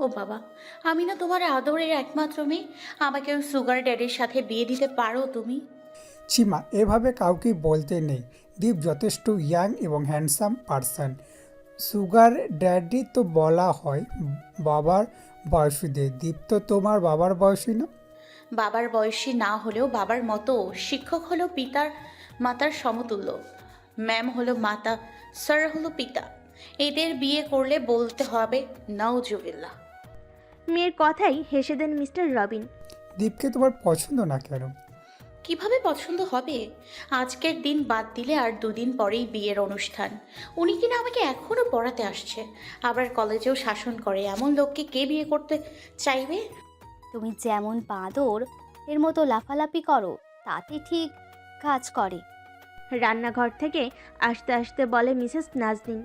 ও বাবা, আমি না তোমার আদরের একমাত্র মেয়ে, আমাকেও সুগার ড্যাডির সাথে বিয়ে দিতে পারো তুমি? সীমা, এভাবে কাউকে বলতে নেই। দীপ যথেষ্ট ইয়াং এবং হ্যান্ডসাম পারসন। সুগার ড্যাডি তো বলা হয় বাবার বয়সীদের। দীপ তো তোমার বাবার বয়সী না। বাবার বয়সী না হলেও বাবার মতো। শিক্ষক হলো পিতার মাতার সমতুল্য, ম্যাম হলো মাতা, স্যার হলো পিতা। এদের বিয়ে করলে বলতে হবে নাউজুবিল্লাহ। মেয়ের কথাই হেসে দেন মিস্টার রবিন। দীপকে তোমার পছন্দ না কেন? কিভাবে পছন্দ হবে? আজকের দিন বাদ দিলে আর দুদিন পরেই বিয়ের অনুষ্ঠান। উনি কিনা আমাকে এখনো পড়াতে আসছে, আবার কলেজেও শাসন করে। এমন লোককে কে বিয়ে করতে চাইবে? তুমি যেমন বাঁদর এর মতো লাফালাফি করো তাতে ঠিক কাজ করে। রান্নাঘর থেকে আসতে আসতে বলে মিসেস নাজনীন।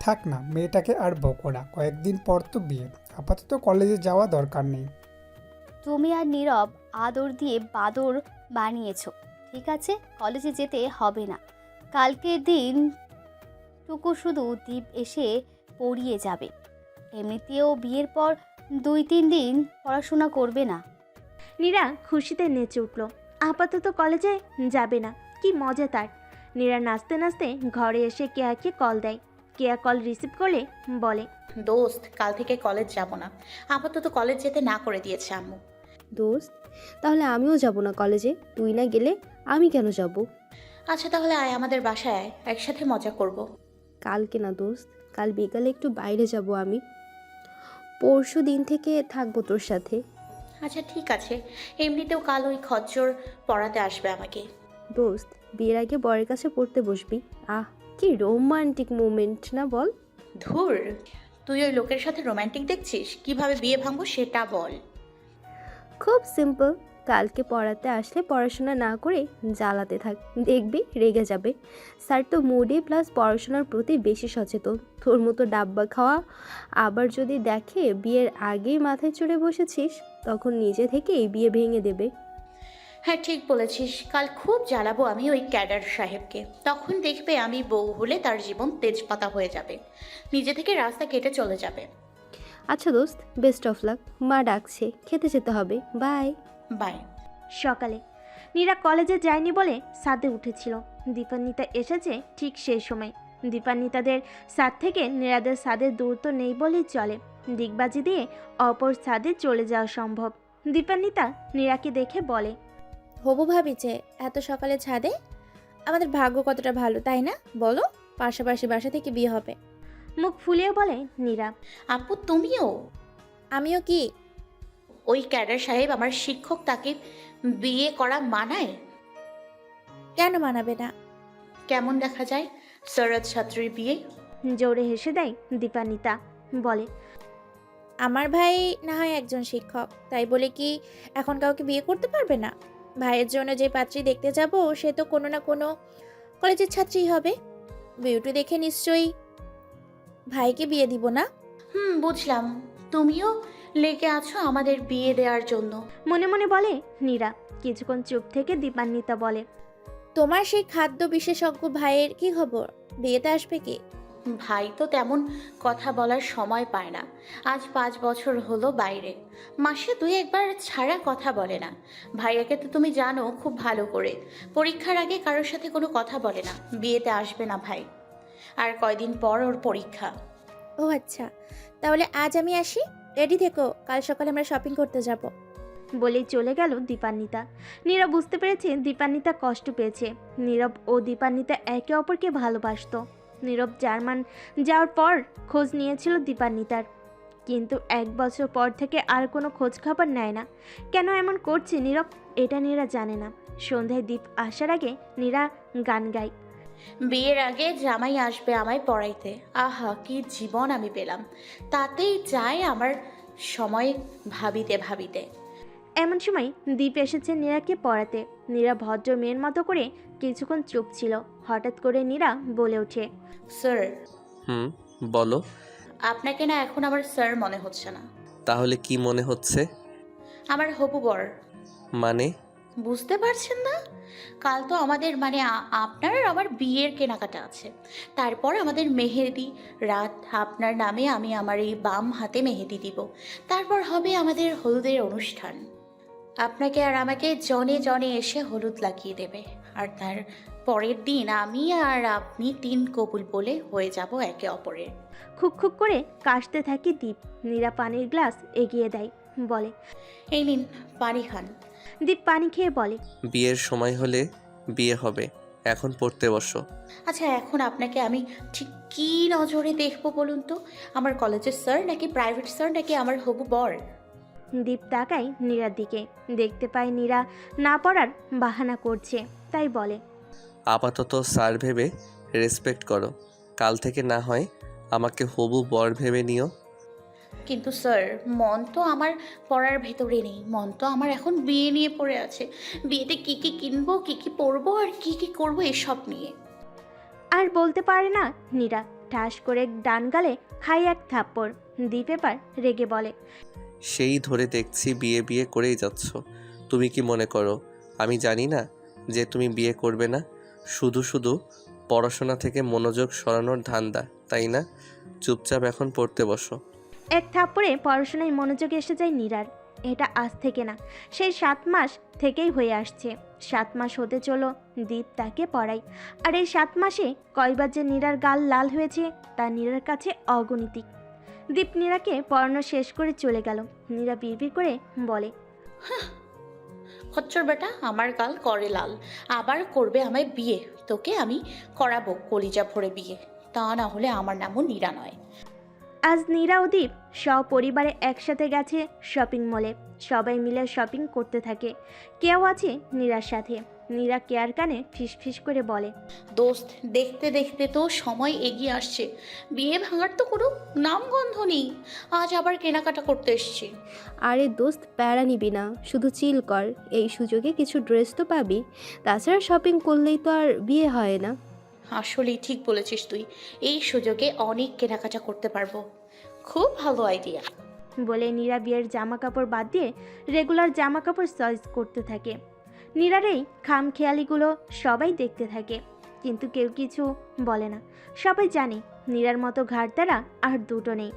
থাক না, মেয়েটাকে আর বকো না, কয়েকদিন পর তো বিয়ে। আপাতত কলেজে যাওয়া দরকার নেই। তুমি আর নীরব আদর দিয়ে বাদর বানিয়েছো, ঠিক আছে? কলেজে যেতে হবে না। কালকের দিনটুকু শুধু দ্বীপ এসে পড়িয়ে যাবে। এমনিতেও বিয়ের পর 2-3 দিন পড়াশোনা করবে না। নীরা খুশিতে নেচে উঠল। আপাতত কলেজে যাবে না, কি মজা তার। নীরা নাচতে নাচতে ঘরে এসে কেয়াকে কল দেয়। কেয়া কল রিসিভ করলে বলে, দোস্ত, কাল থেকে কলেজ যাব না, আপাতত কলেজ যেতে না করে দিয়েছে আম্মু। দোস্ত, তাহলে আমিও যাব না কলেজে। তুই না গেলে আমি কেন যাব? আচ্ছা তাহলে আয়, আমাদের বাসায় আয়, একসাথে মজা করব। কালকে না দোস্ত, কাল বিকালে একটু বাইরে যাব আমি। পরশু দিন থেকে থাকবো তোর সাথে। আচ্ছা ঠিক আছে, এমনিতেও কাল ওই খচ্চর পড়াতে আসবে আমাকে। দোস্ত, বিয়ের আগে বরের কাছে পড়তে বসবি। আহ, কি রোমান্টিক মোমেন্ট না বল? ধুর, তুই ওই লোকের সাথে রোমান্টিক দেখছিস? কিভাবে বিয়ে ভাঙবো সেটা বল। খুব সিম্পল। কালকে পড়াতে আসলে পড়াশোনা না করে জ্বালাতে থাক, দেখবি রেগে যাবে। স্যার তো মুডে প্লাস পড়াশোনার প্রতি বেশি সচেতন। তোর মতো ডাব্বা খাওয়া আবার যদি দেখে বিয়ের আগেই মাথায় চড়ে বসেছিস, তখন নিজে থেকেই বিয়ে ভেঙে দেবে। হ্যাঁ ঠিক বলেছিস, কাল খুব জ্বালাবো আমি ওই ক্যাডার সাহেবকে। তখন দেখবে আমি বউ হলে তার জীবন তেজপাতা হয়ে যাবে, নিজে থেকে রাস্তা কেটে চলে যাবে। আচ্ছা দোস্ত, বেস্ট অফ লাক। মা ডাকছে, খেতে যেতে হবে। বাই। বাই। সকালে নীরা কলেজে যায়নি বলে ছাদে উঠেছিল। দীপান্বিতা এসেছে ঠিক সেই সময়। দীপান্বিতাদের ছাদ থেকে নীরাদের ছাদের দূরত্ব নেই বলেই চলে। দিগবাজি দিয়ে অপর ছাদে চলে যাওয়া সম্ভব। দীপান্বিতা নীরাকে দেখে বলে, হবু ভাবি যে এত সকালে ছাদে? আমাদের ভাগ্য কতটা ভালো, তাই না বলো? পাশাপাশি বাসা থেকে বিয়ে হবে। মুখ ফুলিয়ে বলে নীরা। আপু তুমিও? আমিও কি? ওই ক্যাডার সাহেব আমার শিক্ষক, তাকে বিয়ে করা মানায়? কেন মানাবে না? কেমন দেখা যায় সরদ ছাত্রীর বিয়ে? জোরে হেসে দেয় দীপান্বিতা, বলে, আমার ভাই না হয় একজন শিক্ষক, তাই বলে কি এখন কাউকে বিয়ে করতে পারবে না? ভাইয়ের জন্য যে পাত্রী দেখতে যাব সে তো কোনো না কোনো কলেজের ছাত্রীই হবে। বিউটি দেখে নিশ্চয়ই ভাইকে বিয়ে দিব না? বুঝলাম, তুমিও লেগে আছো আমাদের বিয়ে দেওয়ার জন্য। মনে মনে বলে নীরা। কিছুক্ষণ চুপ থেকে দীপান্বিতা বলে, তোমার সেই খাদ্য বিশেষজ্ঞ ভাইয়ের কি খবর? বিয়েতে আসবে কি? ভাই তো তেমন কথা বলার সময় পায় না। আজ 5 বছর হলো বাইরে, মাসে 2-1 বার ছাড়া কথা বলে না। ভাইয়াকে তো তুমি জানো খুব ভালো করে, পরীক্ষার আগে কারোর সাথে কোনো কথা বলে না। বিয়েতে আসবে না ভাই, আর কয়দিন পর ওর পরীক্ষা। ও আচ্ছা, তাহলে আজ আমি আসি। রেডি থেকো, কাল সকালে আমরা শপিং করতে যাব। বলেই চলে গেল দীপান্বিতা। নীরব বুঝতে পেরেছে দীপান্বিতা কষ্ট পেয়েছে। নীরব ও দীপান্বিতা একে অপরকে ভালোবাসতো। নীরব জার্মান যাওয়ার পর খোঁজ নিয়েছিল দীপান্বিতার, কিন্তু 1 বছর পর থেকে আর কোনো খোঁজ খবর নেয় না। কেন এমন করছে নীরব, এটা নীরা জানে না। সন্ধ্যায় দীপ আসার আগে নীরা গান গায়। বিয়ের আগে জামাই আসবে আমায় পড়াইতে, আহা কি জীবন আমি পেলাম। তাতেই যায় আমার সময় ভাবিতে ভাবিতে। এমন সময় দীপ এসেছে নীরাকে পড়াতে। নীরা ভদ্র মেয়ের মতো করে কিছুক্ষণ চুপ ছিল। হঠাৎ করে নীরা বলে ওঠে, স্যার। হুম, বলো। আপনাকে না এখন আমার স্যার মনে হচ্ছে না। তাহলে কি মনে হচ্ছে? আমার হবু বর। মানে? বুঝতে পারছেন না? কাল তো আমাদের মানে আপনার আর আমার বিয়ের কেনাকাটা আছে। তারপর আমাদের মেহেদি রাত, আপনার নামে আমি আমার এই বাম হাতে মেহেদি দিব। তারপর হবে আমাদের হলুদের অনুষ্ঠান। আপনাকে আর আমাকে জনে জনে এসে হলুদ লাগিয়ে দেবে। আর তার পরের দিন আমি আর আপনি তিন কবুল বলে হয়ে যাব একে অপরের। খুক খুক করে কাশতে থাকে দীপ। নীরা পানির গ্লাস এগিয়ে দেয়, বলে। এই নিন পানি খান। দীপ পানি খেয়ে বলে, বিয়ের সময় হলে বিয়ে হবে, এখন পড়তে বসো। আচ্ছা, এখন আপনাকে আমি ঠিক কী নজরে দেখবো বলুন তো? আমার কলেজের স্যার নাকি প্রাইভেট স্যার নাকি আমার হবু বর? দীপ তাকায় নীরার দিকে, দেখতে পায় নীরা না পড়ার বাহানা করছে, তাই বলে। আপাতত স্যার ভেবে রেসপেক্ট করো, কাল থেকে না হয় আমাকে হবু বর ভেবে নিও। কিন্তু স্যার, মন তো আমার পড়ার ভেতরে নেই, মন তো আমার এখন বিয়ে নিয়ে পড়ে আছে। বিয়েতে কী কী কিনবো, কী কী পরবো আর কী কী করবো এসব নিয়ে। আর বলতে পারে না নীরা, ঠাস করে ডান গালে খাই এক থাপ্পড়। দীপ এবার রেগে বলে, সেই ধরে দেখছি বিয়ে বিয়ে করেই যাচ্ছ। তুমি কি মনে করো আমি জানি না যে তুমি বিয়ে করবে না? শুধু শুধু পড়াশোনা থেকে মনোযোগ সরানোর ধান্দা, তাই না? চুপচাপ এখন পড়তে বসো। এক থাপ্পড়ে পড়াশোনায় মনোযোগ এসে যায় নীরার। এটা আজ থেকে না, সেই 7 মাস থেকেই হয়ে আসছে। 7 মাস হতে চলো দীপ তাকে পড়াই, আর এই 7 মাসে কয়বার যে নীরার গাল লাল হয়েছে তা নীরার কাছে অগণিতিক। দীপ নীরাকে পড়ানো শেষ করে চলে গেল। নীরা বিড়বিড় করে বলে, খচ্চর বেটা, আমার গাল করে লাল, আবার করবে আমায় বিয়ে। তোকে আমি করাবো কলিজা ভরে বিয়ে, তা না হলে আমার নামও নীরা নয়। আজ নীরা ও দীপ সপরিবারে একসাথে গেছে শপিং মলে। সবাই মিলে শপিং করতে থাকে। কেউ আছে নীরার সাথে। নীরা কেয়ার কানে ফিসফিস করে বলে, দোস্ত, দেখতে দেখতে তো সময় এগিয়ে আসছে, বিয়ে ভাঙার তো কোনো নামগন্ধ নেই। আজ আবার কেনাকাটা করতে এসছি। আরে দোস্ত, প্যারা নিবি না, শুধু চিল কর। এই সুযোগে কিছু ড্রেস তো পাবি। তাছাড়া শপিং করলেই তো আর বিয়ে হয় না। আসলেই ঠিক বলেছিস তুই, এই সুযোগে অনেক কেনাকাটা করতে পারবো। খুব ভালো আইডিয়া। বলে নীরা বিয়ের জামা কাপড় বাদ দিয়ে রেগুলার জামা কাপড় চয়েস করতে থাকে। নীরার এই খামখেয়ালিগুলো সবাই দেখতে থাকে, কিন্তু কেউ কিছু বলে না। সবাই জানে নীরার মতো ঘাড়তারা আর দুটো নেই।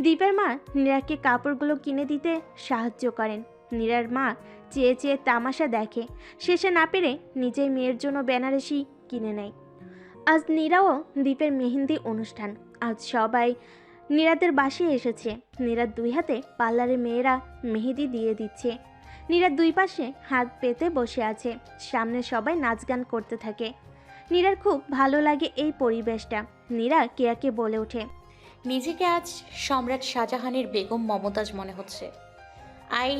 দীপের মা নীরাকে কাপড়গুলো কিনে দিতে সাহায্য করেন। নীরার মা চেয়ে চেয়ে তামাশা দেখে, শেষে না পেরে নিজেই মেয়ের জন্য বেনারসি কিনে নেয়। আজ নীরাও দীপের মেহেন্দি অনুষ্ঠান। আজ সবাই নীরাদের বাসায় এসেছে। নীরার দুই হাতে পার্লারে মেয়েরা মেহেদি দিয়ে দিচ্ছে। নীরার দুই পাশে হাত পেতে বসে আছে। সামনে সবাই নাচ গান করতে থাকে। নীরার খুব ভালো লাগে এই পরিবেশটা। নীরা কেয়াকে বলে ওঠে, নিজেকে আজ সম্রাট শাহজাহানের বেগম মমতাজ মনে হচ্ছে। আই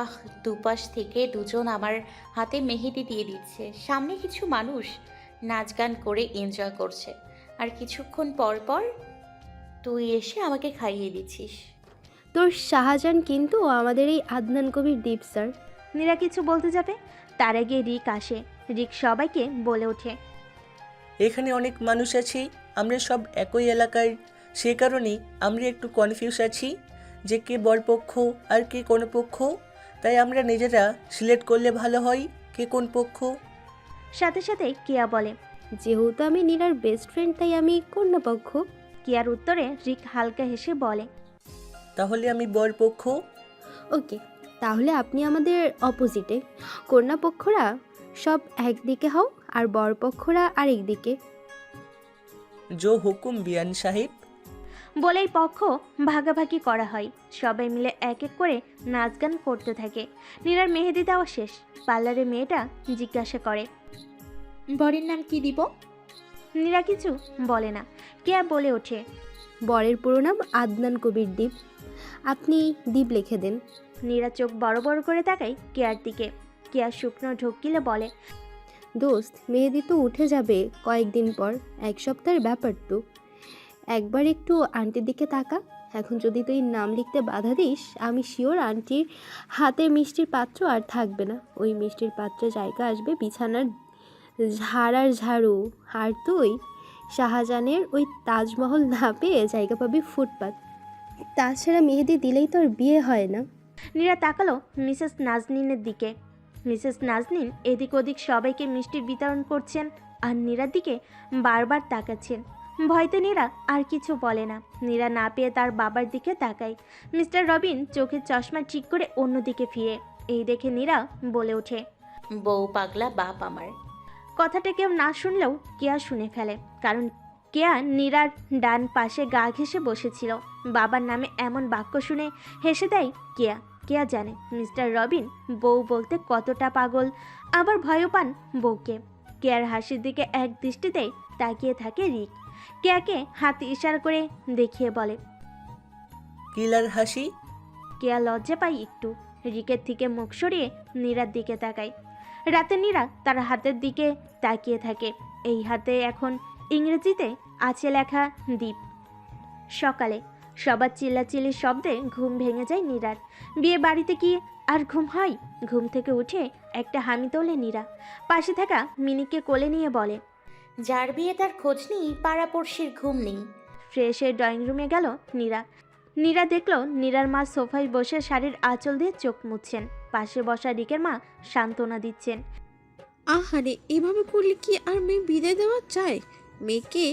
আহ, দুপাশ থেকে দুজন আমার হাতে মেহেদি দিয়ে দিচ্ছে। সামনে কিছু মানুষ নাচ গান করে এনজয় করছে, আর কিছুক্ষণ পর পর তুই এসে আমাকে খাইয়ে দিচ্ছিস। তোর শাহজাহান কিন্তু আমাদের এই আদনান কবির দীপ স্যার। নীরা কিছু বলতে যাবে, তার আগে রিক আসে। রিক সবাইকে বলে ওঠে, এখানে অনেক মানুষ আছি, আমরা সব একই এলাকার, সে কারণেই আমরা একটু কনফিউজ আছি যে কে বরপক্ষ আর কে কোন পক্ষ। তাই আমরা নিজেরা সিলেক্ট করলে ভালো হয় কে কোন পক্ষ। সাথে সাথে কেয়া বলে। যেহেতু আমি নীরার বেস্ট ফ্রেন্ড, তাই আমি কন্যাপক্ষ। কেয়ার উত্তরে রিক হালকা হেসে বলে, তাহলে আমি বরপক্ষ। ওকে, তাহলে আপনি আমাদের অপোজিটে। কন্যাপক্ষরা সব একদিকে হও আর বরপক্ষরা আরেক দিকে। জো হুকুম বিয়ান সাহেব। বলেই পক্ষ ভাগাভাগি করা হয়। সবাই মিলে এক এক করে নাচ গান করতে থাকে। নীরার মেহেদি দেওয়া শেষ। পার্লারে মেয়েটা জিজ্ঞাসা করে, বরের নাম কি দিব? নীরা কিছু বলে না। কেয়া বলে ওঠে, বরের পুরো নাম আদনান কবির দীপ, আপনি দীপ লিখে দেন। নীরা চোখ বড় বড় করে তাকায় কেয়ার দিকে। কেয়া শুকনো ঢোকিলে বলে, দোস্ত, মেহেদি তো উঠে যাবে কয়েকদিন পর, 1 সপ্তাহের ব্যাপার তো। একবার একটু আন্টির দিকে তাকা। এখন যদি তুই নাম লিখতে বাধা দিস, আমি শিওর আন্টির হাতে মিষ্টির পাত্র আর থাকবে না। ওই মিষ্টির পাত্রে জায়গা আসবে বিছানার ঝাড়ার ঝাড়ু, আর তুই শাহজাহানের ওই তাজমহল না পেয়ে জায়গা পাবি ফুটপাত। তাছাড়া মেহেদি দিলেই তোর বিয়ে হয় না। নীরা তাকালো মিসেস নাজনীনের দিকে। মিসেস নাজনীন এদিক ওদিক সবাইকে মিষ্টি বিতরণ করছেন আর নীরার দিকে বারবার তাকাচ্ছেন। ভয়তে নীরা আর কিছু বলে না। নীরা না পেয়ে তার বাবার দিকে তাকায়। মিস্টার রবিন চোখের চশমা ঠিক করে অন্যদিকে ফিরে। এই দেখে নীরা বলে ওঠে, বউ পাগলা বাপ আমার। কথাটা কেউ না শুনলেও কেয়া শুনে ফেলে, কারণ কেয়া নীরার ডান পাশে গা ঘেঁষে বসেছিল। বাবার নামে এমন বাক্য শুনে হেসে দেয় কেয়া। কেয়া জানে মিস্টার রবিন বউ বলতে কতটা পাগল, আবার ভয়ও পান বউকে। কেয়ার হাসির দিকে এক দৃষ্টিতেই তাকিয়ে থাকে রিক। কেয়াকে হাত ইশারা করে দেখিয়ে বলে, কিলার হাসি। কেয়া লজ্জা পায় একটু। রিকের থেকে মুখ সরিয়ে নীরার দিকে তাকায়। রাতে নীরা তার হাতের দিকে তাকিয়ে থাকে। এই হাতে এখন ইংরেজিতে আছে লেখা দ্বীপ। সকালে সবার চিল্লাচিল্লির শব্দে ঘুম ভেঙে যায় নীরার। বিয়ে বাড়িতে কি আর ঘুম হয়? ঘুম থেকে উঠে একটা হামি তোলে নীরা। পাশে থাকা মিনিকে কোলে নিয়ে বলে, যার বিয়ে তার খোঁজ নেই, পাড়াপড়শির ঘুম নেই। ফ্রেশ হয়ে ড্রয়িং রুমে গেল নীরা। নীরা দেখল নীরার মা সোফায় বসে শাড়ির আঁচল দিয়ে চোখ মুছছেন। পাশে বসা রিকের মা সান্ত্বনা দিচ্ছেন। আহারে, এভাবে করলে কি আর মেয়ে বিদায় দেওয়া চায়? মেয়েকে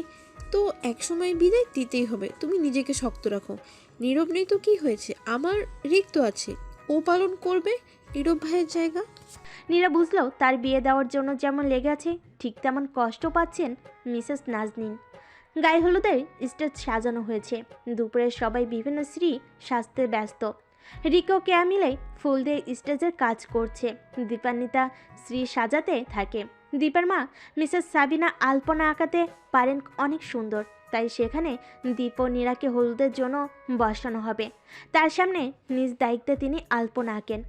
তো একসময় বিদায় দিতেই হবে। তুমি নিজেকে শক্ত রাখো। নীরব নেই তো কি হয়েছে? আমার রিক তো আছে, ও পালন করবে নীরব ভাইয়ের জায়গা। নীরা বুঝলো তার বিয়ে দেওয়ার জন্য যেমন লেগে আছে, ঠিক তেমন কষ্ট পাচ্ছেন মিসেস নাজনীন। গায়ে হলুদের স্টেজ সাজানো হয়েছে। দুপুরে সবাই বিভিন্ন শ্রী সাজতে ব্যস্ত। রিকো কেয়া মিলে ফুল দিয়ে স্টেজের কাজ করছে। দীপান্বিতা শ্রী সাজাতে থাকে। দীপার মা মিসেস সাবিনা আলপনা আঁকাতে পারেন অনেক সুন্দর, তাই সেখানে দীপ ও নীরাকে হলুদের জন্য বসানো হবে। তার সামনে নিজ দায়িত্বে তিনি আলপনা আঁকেন।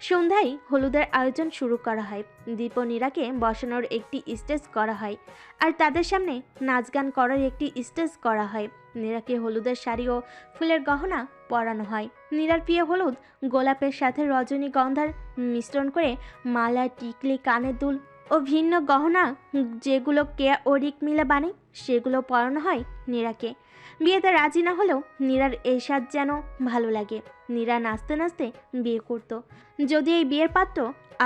সন্ধ্যায় হলুদের আয়োজন শুরু করা হয়। দীপ ও নীরাকে বসানোর একটি স্টেজ করা হয়, আর তাদের সামনে নাচ গান করার একটি স্টেজ করা হয়। নীরাকে হলুদের শাড়ি ও ফুলের গহনা পরানো হয়। নীরার প্রিয় হলুদ গোলাপের সাথে রজনীগন্ধার মিশ্রণ করে মালা, টিকলি, কানের দুল ও ভিন্ন গহনা, যেগুলো কেয়া ও রিক মিলে বানায়, সেগুলো পরানো হয় নীরাকে। বিয়েতে রাজি না হলেও নীরার এই সাজ যেন ভালো লাগে। নীরা নাচতে নাচতে বিয়ে করত। যদি এই বিয়ের পাত্র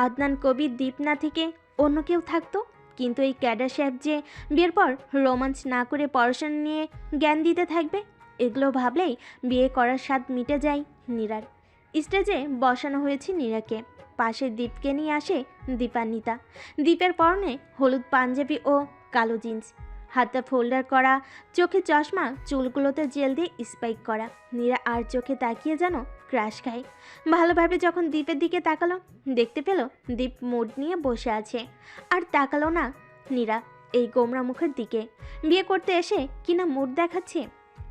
আদনান কবির দ্বীপ না থেকে অন্য কেউ থাকতো, কিন্তু এই ক্যাডার সাহেব যে বিয়ের পর রোমান্স না করে পড়াশোনা নিয়ে জ্ঞান দিতে থাকবে, এগুলো ভাবলেই বিয়ে করার স্বাদ মিটে যায় নীরার। স্টেজে বসানো হয়েছে নীরাকে। পাশে দীপকে নিয়ে আসে দীপান্বিতা। দীপের পরনে হলুদ পাঞ্জাবি ও কালো জিন্স, হাতে ফোল্ডার করা, চোখে চশমা, চুলগুলোতে জেল দিয়ে স্পাইক করা। নীরা আর চোখে তাকিয়ে যেন ক্রাশ খায়। ভালোভাবে যখন দীপের দিকে তাকালো, দেখতে পেল দীপ মুড নিয়ে বসে আছে। আর তাকালো না নীরা এই গোমরা মুখের দিকে। বিয়ে করতে এসে কিনা মুড দেখাচ্ছে।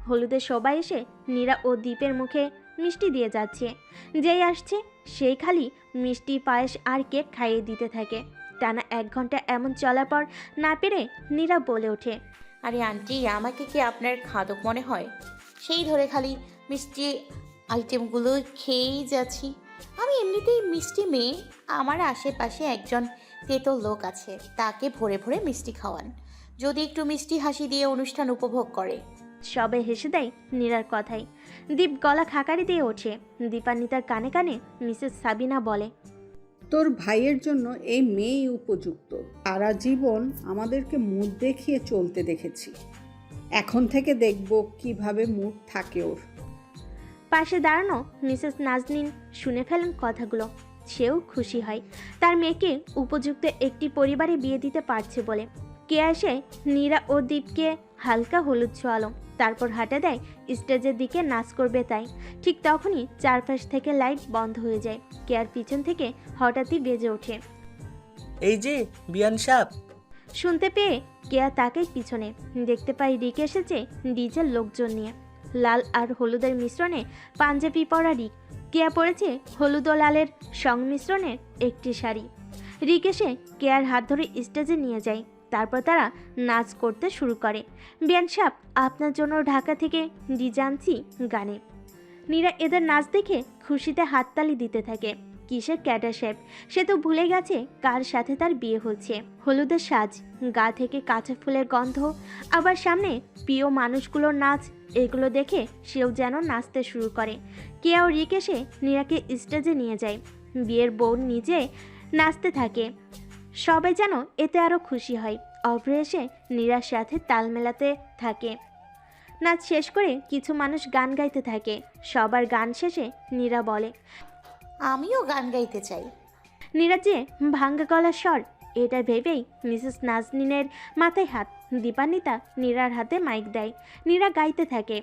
হলুদে সবাই এসে নীরা ও দীপের মুখে মিষ্টি দিয়ে যাচ্ছে। যেই আসছে সেই খালি মিষ্টি, পায়েস আর কেক খাইয়ে দিতে থাকে। টানা 1 ঘন্টা এমন চলার পর না পেরে নীরা বলে ওঠে, আরে আন্টি, আমাকে কি আপনার খাদক মনে হয়? সেই ধরে খালি মিষ্টি আইটেমগুলো খেয়েই যাচ্ছি। আমি এমনিতেই মিষ্টি মেয়ে। আমার আশেপাশে একজন তেতো লোক আছে, তাকে ভরে ভরে মিষ্টি খাওয়ান, যদি একটু মিষ্টি হাসি দিয়ে অনুষ্ঠান উপভোগ করে। সবাই হেসে দেয় নীরার কথাই। দীপ গলা খাকারি দিয়ে ওঠে। দীপান্বিতার কানে কানে মিসেস সাবিনা বলে, তোর ভাইয়ের জন্য এই মেয়েই উপযুক্ত। সারা জীবন আমাদেরকে মুখ দেখিয়ে চলতে দেখেছি, এখন থেকে দেখব কিভাবে মুখ থাকে ওর। পাশে দাঁড়ানো মিসেস নাজনীন শুনে ফেলেন কথাগুলো। সেও খুশি হয় তার মেয়েকে উপযুক্ত একটি পরিবারে বিয়ে দিতে পারছে বলে। কে এসে নীরা ও দীপকে হালকা হলুদ ছোঁয়ালো, তারপর হাঁটা দেয় স্টেজের দিকে নাচ করবে তাই। ঠিক তখনই চারপাশ থেকে লাইট বন্ধ হয়ে যায়। কেয়ার পিছন থেকে হঠাৎই বেজে ওঠে, এই যে বিয়ান সাপ। শুনতে পেয়ে কেয়া তাকায় পিছনে। দেখতে পাই রিক এসেছে ডিজের লোকজন নিয়ে। লাল আর হলুদের মিশ্রণে পাঞ্জাবি পরা রিক। কেয়া পরেছে হলুদ ও লালের সংমিশ্রণের একটি শাড়ি। রিক এসে কেয়ার হাত ধরে স্টেজে নিয়ে যায়। তারপর তারা নাচ করতে শুরু করে। বিয়ান সাপ, আপনার জন্য ঢাকা থেকে ডিজে আনছি গানে। নীরা এদের নাচ দেখে খুশিতে হাততালি দিতে থাকে। কিসের ক্যাডার সাহেব, সে তো ভুলে গেছে কার সাথে তার বিয়ে হচ্ছে। হলুদের সাজ, গা থেকে কাঁচা ফুলের গন্ধ, আবার সামনে প্রিয় মানুষগুলোর নাচ, এগুলো দেখে সেও যেন নাচতে শুরু করে। কেয়াও রিক এসে নীরাকে স্টেজে নিয়ে যায়। বিয়ের বউ নিজে নাচতে থাকে। সবাই যেন এতে আরও খুশি হয়। অভ্র এসে নীরার সাথে তাল মেলাতে থাকে। নাচ শেষ করে কিছু মানুষ গান গাইতে থাকে। সবার গান শেষে নীরা বলে, আমিও গান গাইতে চাই। নীরা যে ভাঙ্গা গলার স্বর, এটা ভেবেই মিসেস নাজনীনের মাথায় হাত। দীপান্বিতা নীরার হাতে মাইক দেয়। নীরা গাইতে থাকে,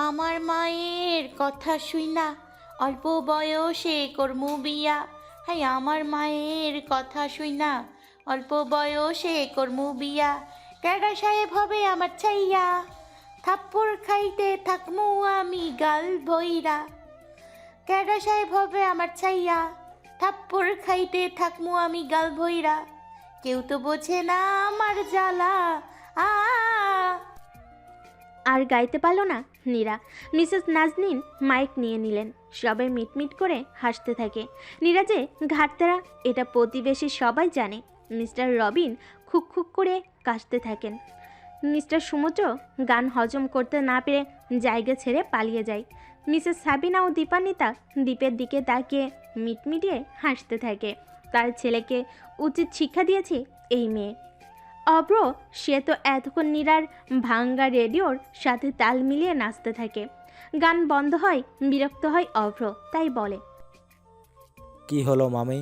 আমার মায়ের কথা শুই না, অল্প বয়সে করমু বিয়া। হাই আমার মায়ের কথা শুই না, অল্প বয়সে করমু বিয়া। ক্যাডা সাহেব হবে আমার চাইয়া, থাপ্পড় খাইতে থাকমু আমি গাল ভইরা। ক্যাডা সাহেব হবে আমার চাইয়া, থাপ্পড় খাইতে থাকমু আমি গাল ভইরা। কেউ তো বোঝে না আমার জ্বালা। আর গাইতে পারল না নীরা। মিসেস নাজনীন মাইক নিয়ে নিলেন। সবাই মিটমিট করে হাসতে থাকে। নীরা যে ঘাটতেরা এটা প্রতিবেশী সবাই জানে। মিস্টার রবিন খুক খুক করে কাশতে থাকেন। মিস্টার সমুদ্র গান হজম করতে না পেরে জায়গা ছেড়ে পালিয়ে যায়। মিসেস সাবিনা ও দীপান্বিতা দ্বীপের দিকে তাকিয়ে মিটমিটিয়ে হাসতে থাকে। তার ছেলেকে উচিত শিক্ষা দিয়েছে এই মেয়ে। অব্র সে তো এতক্ষণ নীরার ভাঙ্গা রেডিওর সাথে তাল মিলিয়ে নাচতে থাকে। গান বন্ধ হয়, বিরক্ত হয় অভ্র, তাই বলে, কি হলো মামি?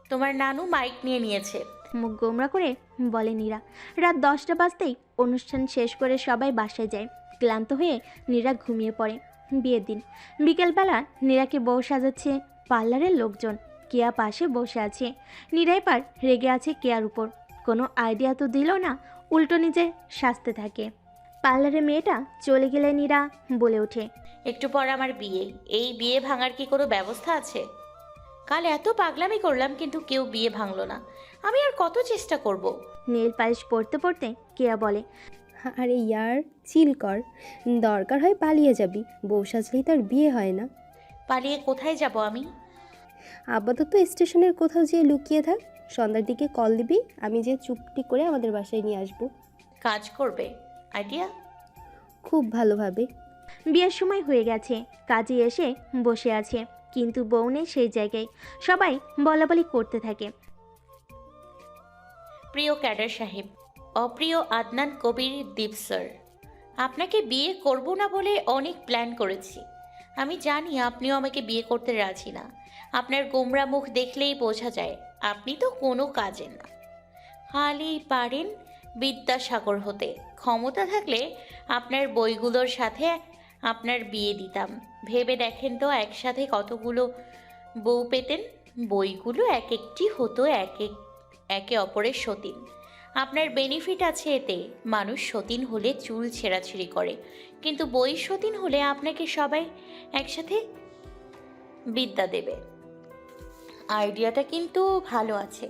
তোমার নানু মাইক নিয়ে নিয়েছে। মুখ গোমরা করে বলে নীরা। রাত 10টা বাজতেই অনুষ্ঠান শেষ করে সবাই বাসায় যায়। ক্লান্ত হয়ে নীরা ঘুমিয়ে পড়ে। বিয়ের দিন বিকেলবেলা নীরাকে বউ সাজাচ্ছে পার্লারের লোকজন। কেয়া পাশে বসে আছে। নীরা এবার রেগে আছে কেয়ার উপর। কোনো আইডিয়া তো দিল না, উল্টো নিজে সাজতে থাকে। পার্লারে মেয়েটা চলে গেলে নীরা বলে ওঠে, একটু পর আমার বিয়ে। এই বিয়ে ভাঙার কি কোনো ব্যবস্থা আছে? কাল এত পাগলামি করলাম কিন্তু কেউ বিয়ে ভাঙলো না। আমি আর কত চেষ্টা করব? নেল পালিশ পড়তে পড়তে কেয়া বলে, আরে ইয়ার চিল কর, দরকার হয় পালিয়ে যাবি, বউ সাজলেই তার বিয়ে হয় না। পালিয়ে কোথায় যাব আমি? আপাতত স্টেশনের কোথাও যেয়ে লুকিয়ে থাক, সন্ধ্যার দিকে কল দিবি, আমি যে চুপটি করে আমাদের বাসায় নিয়ে আসবো। কাজ করবে? আইডিয়া খুব ভালোভাবে। বিয়ের সময় হয়ে গেছে। কাজে এসে বসে আছে, কিন্তু বউ নেই সেই জায়গায়। সবাই বলাবলি করতে থাকে। প্রিয় ক্যাডার সাহেব, অপ্রিয় আদনান কবির দীপ স্যার, আপনাকে বিয়ে করব না বলে অনেক প্ল্যান করেছি। আমি জানি আপনিও আমাকে বিয়ে করতে রাজি না। আপনার গোমরা মুখ দেখলেই বোঝা যায় আপনি তো কোনো কাজের না। খালি পারেন বিদ্যাসাগর হতে। ক্ষমতা থাকলে আপনার বইগুলোর সাথে আপনার বিয়ে দিতাম। ভেবে দেখেন তো একসাথে কতগুলো বউ পেতেন। বইগুলো এক একটি হতো একে অপরের সতীন। আপনার বেনিফিট আছে এতে। মানুষ সতীন হলে চুল ছেঁড়াছিঁড়ি করে, কিন্তু বই সতীন হলে আপনাকে সবাই একসাথে বিদ্যা দেবে। আইডিয়াটা কিন্তু ভালো আছে।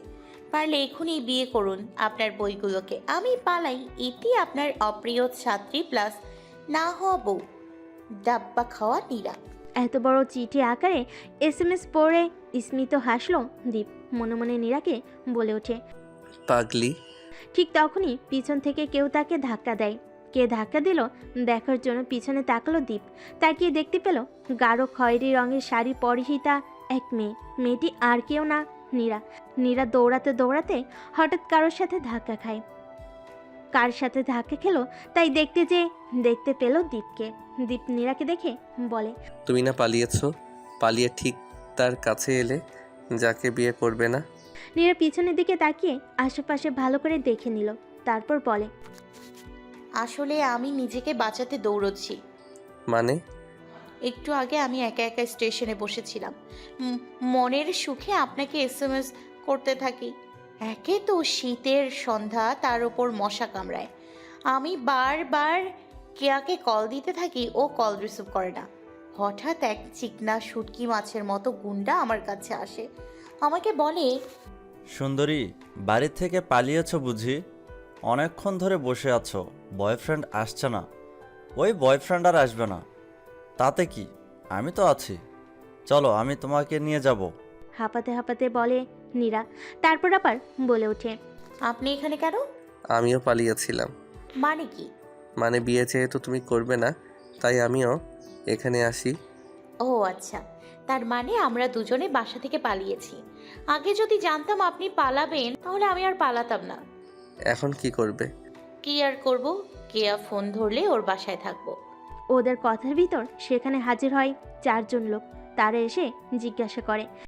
পারলে এখনই বিয়ে করুন আপনার বইগুলোকে। আমি পালাই, এটি আপনার অপ্রিয় ছাত্রী প্লাস না হওয়া বউ। ডাব্বা খাওয়া নীরা। এত বড় চিঠি আকারে SMS পড়ে স্মিত হাসলো দীপ। মনে মনে নীরাকে বলে ওঠে, পাগলি। ঠিক তখনই পিছন থেকে কেউ তাকে ধাক্কা দেয়। কে ধাক্কা দিল দেখার জন্য পিছনে তাকালো দীপ। তাকিয়ে দেখতে পেল গাঢ় খয়েরি রঙের শাড়ি পরিহিতা এক মেয়ে। মেয়েটি আর কেউ না, নীরা। নীরা দৌড়াতে দৌড়াতে হঠাৎ কারোর সাথে ধাক্কা খায়। কার সাথে ধাক্কা খেলো তাই দেখতে পেল দীপকে। দীপ নীরাকে দেখে বলে, তুমি না পালিয়েছো? পালিয়ে ঠিক তার কাছে এলে যাকে বিয়ে করবে না। নীরা পিছনের দিকে তাকিয়ে আশেপাশে ভালো করে দেখে নিল। তারপর বলে, আসলে আমি নিজেকে বাঁচাতে দৌড়চ্ছি। মানে? একটু আগে আমি একা একা স্টেশনে বসেছিলাম। মনের সুখে আপনাকে SMS করতে থাকি। একে তো শীতের সন্ধ্যা, তার উপর মশা কামড়ায়। আমি বারবার কেয়াকে কল দিতে থাকি, ও কল রিসিভ করে না। হঠাৎ এক চিকনা শুটকি মাছের মতো গুন্ডা আমার কাছে আসে, আমাকে বলে, সুন্দরী, বাড়ি থেকে পালিয়েছো বুঝি? অনেকক্ষণ ধরে বসে আছো, বয়ফ্রেন্ড আসছে না। ওই বয়ফ্রেন্ড আর আসবে না, তাতে কি, আমি তো আছি। চলো আমি তোমাকে নিয়ে যাব। হাঁপাতে হাঁপাতে বলে নীরা। তারপর আবার বলে ওঠে, আপনি এখানে কেন? আমিও পালিয়েছিলাম। মানে কি? মানে বিয়ে যেহেতু তুমি করবে না, তাই আমিও এখানে আসি। ও আচ্ছা, তার মানে আমরা দুজনে বাসা থেকে পালিয়েছি। আগে যদি জানতাম আপনি পালাবেন তাহলে আমি আর পালাতাম না। এখন কি করবে? কি আর করব, কেয়া ফোন ধরলে ওর বাসায় থাকবো। ওদের কথার ভিতর সেখানে হাজির হয় 4 জন লোক। তারা এসে জিজ্ঞাসা করে,